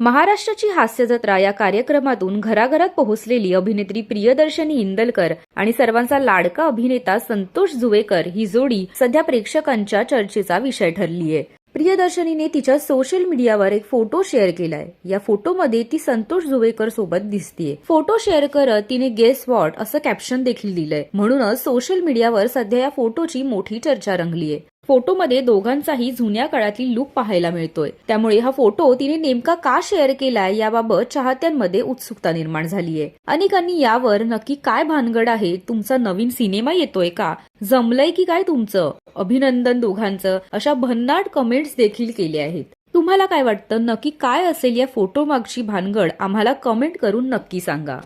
महाराष्ट्राची हास्यजत्रा या कार्यक्रमातून घराघरात पोहोचलेली अभिनेत्री प्रियदर्शनी इंदलकर आणि सर्वांचा लाडका अभिनेता संतोष जुवेकर ही जोडी सध्या प्रेक्षकांच्या चर्चेचा विषय ठरली आहे। प्रियदर्शनीने तिच्या सोशल मीडियावर एक फोटो शेअर केलाय। या फोटोमध्ये ती संतोष जुवेकर सोबत दिसतीये। फोटो शेअर करत तिने गेस व्हॉट असं कॅप्शन देखील दिलंय। म्हणूनच सोशल मीडियावर सध्या या फोटोची मोठी चर्चा रंगलीये। फोटोमध्ये दोघांचाही जुन्या काळातली लुक पाहायला मिळतोय। त्यामुळे हा फोटो तिने नेमका का शेअर केलाय याबाबत चाहत्यांमध्ये उत्सुकता निर्माण झालीय। अनेकांनी यावर नक्की काय भानगड आहे, तुमचा नवीन सिनेमा येतोय का, जमलंय की काय तुमचं, अभिनंदन दोघांचं, अशा भन्नाट कमेंट्स देखील केल्या आहेत। तुम्हाला काय वाटतं, नक्की काय असेल या फोटो मागची भानगड, आम्हाला कमेंट करून नक्की सांगा।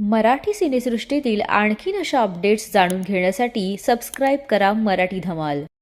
मराठी सिनेसृष्टीतील आणखीन अशा अपडेट्स जाणून घेण्यासाठी सबस्क्राईब करा मराठी धमाल।